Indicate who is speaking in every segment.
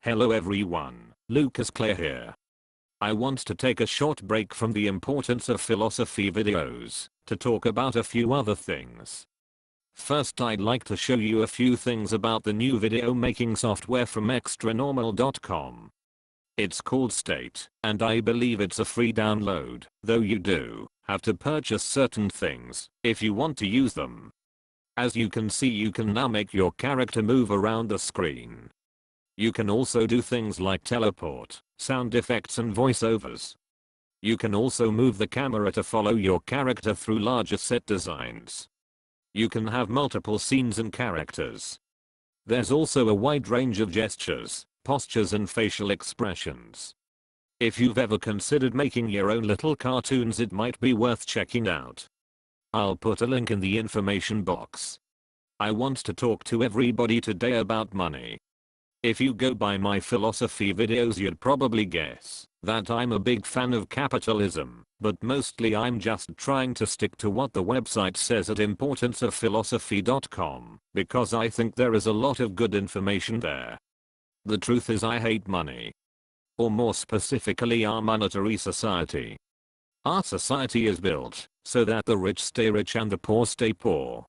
Speaker 1: Hello everyone, Lucas Clare here. I want to take a short break from the importance of philosophy videos to talk about a few other things. First, I'd like to show you a few things about the new video making software from extranormal.com. It's called State, and I believe it's a free download, though you do have to purchase certain things if you want to use them. As you can see, you can now make your character move around the screen. You can also do things like teleport, sound effects and voiceovers. You can also move the camera to follow your character through larger set designs. You can have multiple scenes and characters. There's also a wide range of gestures, postures and facial expressions. If you've ever considered making your own little cartoons, it might be worth checking out. I'll put a link in the information box. I want to talk to everybody today about money. If you go by my philosophy videos, you'd probably guess that I'm a big fan of capitalism, but mostly I'm just trying to stick to what the website says at importanceofphilosophy.com, because I think there is a lot of good information there. The truth is, I hate money. Or more specifically, our monetary society. Our society is built so that the rich stay rich and the poor stay poor.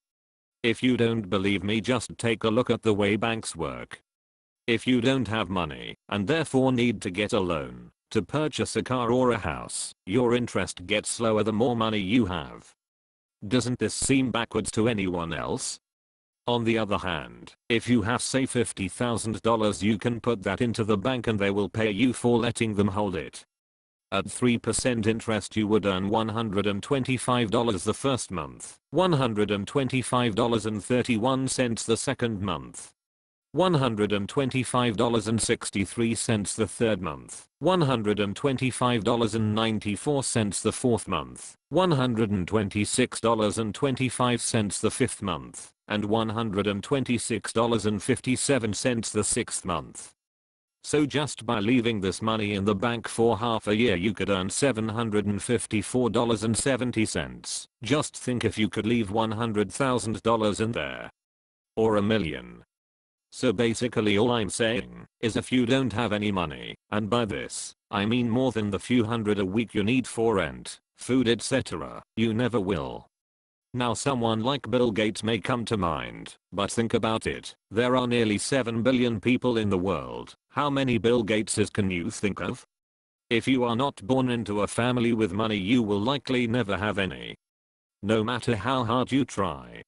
Speaker 1: If you don't believe me, just take a look at the way banks work. If you don't have money and therefore need to get a loan to purchase a car or a house, your interest gets lower the more money you have. Doesn't this seem backwards to anyone else? On the other hand, if you have say $50,000, you can put that into the bank and they will pay you for letting them hold it. At 3% interest, you would earn $125 the first month, $125.31 the second month, $125.63 the third month, $125.94 the fourth month, $126.25 the fifth month, and $126.57 the sixth month. So just by leaving this money in the bank for half a year, you could earn $754.70. Just think if you could leave $100,000 in there. Or $1 million. So basically all I'm saying is, if you don't have any money, and by this, I mean more than the few hundred a week you need for rent, food etc., you never will. Now someone like Bill Gates may come to mind, but think about it. There are nearly 7 billion people in the world. How many Bill Gateses can you think of? If you are not born into a family with money, you will likely never have any. No matter how hard you try.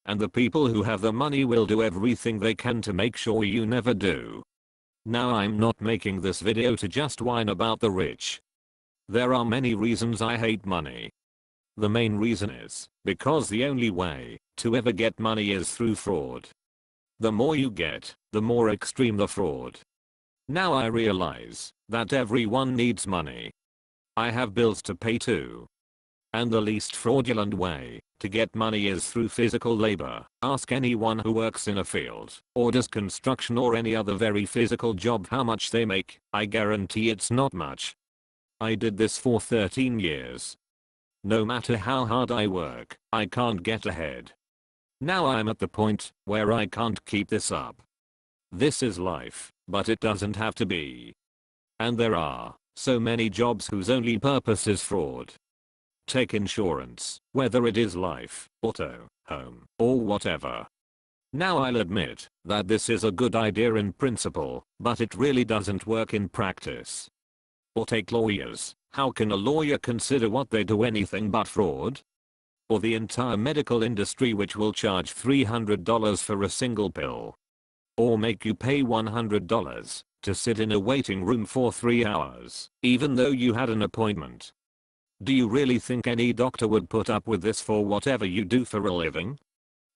Speaker 1: And the people who have the money will do everything they can to make sure you never do. Now, I'm not making this video to just whine about the rich. There are many reasons I hate money. The main reason is because the only way to ever get money is through fraud. The more you get, the more extreme the fraud. Now I realize that everyone needs money. I have bills to pay too. And the least fraudulent way to get money is through physical labor. Ask anyone who works in a field or does construction or any other very physical job how much they make. I guarantee it's not much. I did this for 13 years. No matter how hard I work, I can't get ahead. Now I'm at the point where I can't keep this up. This is life, but it doesn't have to be. And there are so many jobs whose only purpose is fraud. Take insurance, whether it is life, auto, home, or whatever. Now I'll admit that this is a good idea in principle, but it really doesn't work in practice. Or take lawyers. How can a lawyer consider what they do anything but fraud? Or the entire medical industry, which will charge $300 for a single pill. Or make you pay $100 to sit in a waiting room for 3 hours, even though you had an appointment. Do you really think any doctor would put up with this for whatever you do for a living?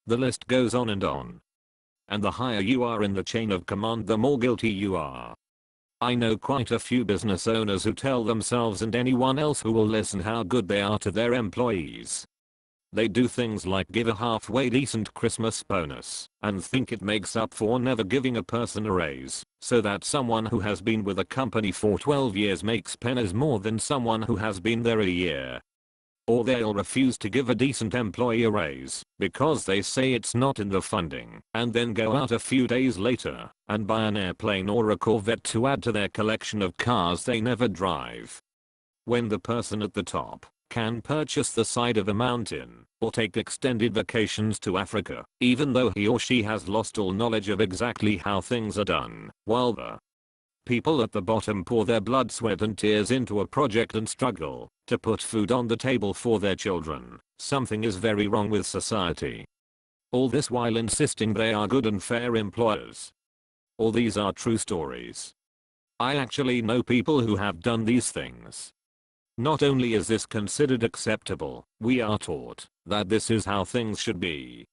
Speaker 1: The list goes on and on. And the higher you are in the chain of command, the more guilty you are. I know quite a few business owners who tell themselves and anyone else who will listen how good they are to their employees. They do things like give a halfway decent Christmas bonus and think it makes up for never giving a person a raise, so that someone who has been with a company for 12 years makes pennies more than someone who has been there a year. Or they'll refuse to give a decent employee a raise because they say it's not in the funding, and then go out a few days later and buy an airplane or a Corvette to add to their collection of cars they never drive. When the person at the top can purchase the side of a mountain or take extended vacations to Africa, even though he or she has lost all knowledge of exactly how things are done, while the people at the bottom pour their blood, sweat and tears into a project and struggle to put food on the table for their children, something is very wrong with society. All this while insisting they are good and fair employers. All these are true stories. I actually know people who have done these things. Not only is this considered acceptable, we are taught that this is how things should be.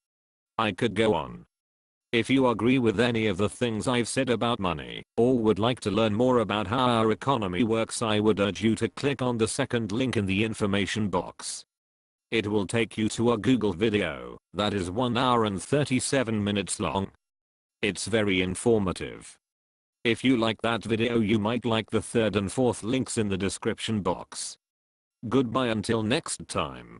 Speaker 1: I could go on. If you agree with any of the things I've said about money, or would like to learn more about how our economy works, I would urge you to click on the second link in the information box. It will take you to a Google video that is 1 hour and 37 minutes long. It's very informative. If you like that video, you might like the third and fourth links in the description box. Goodbye until next time.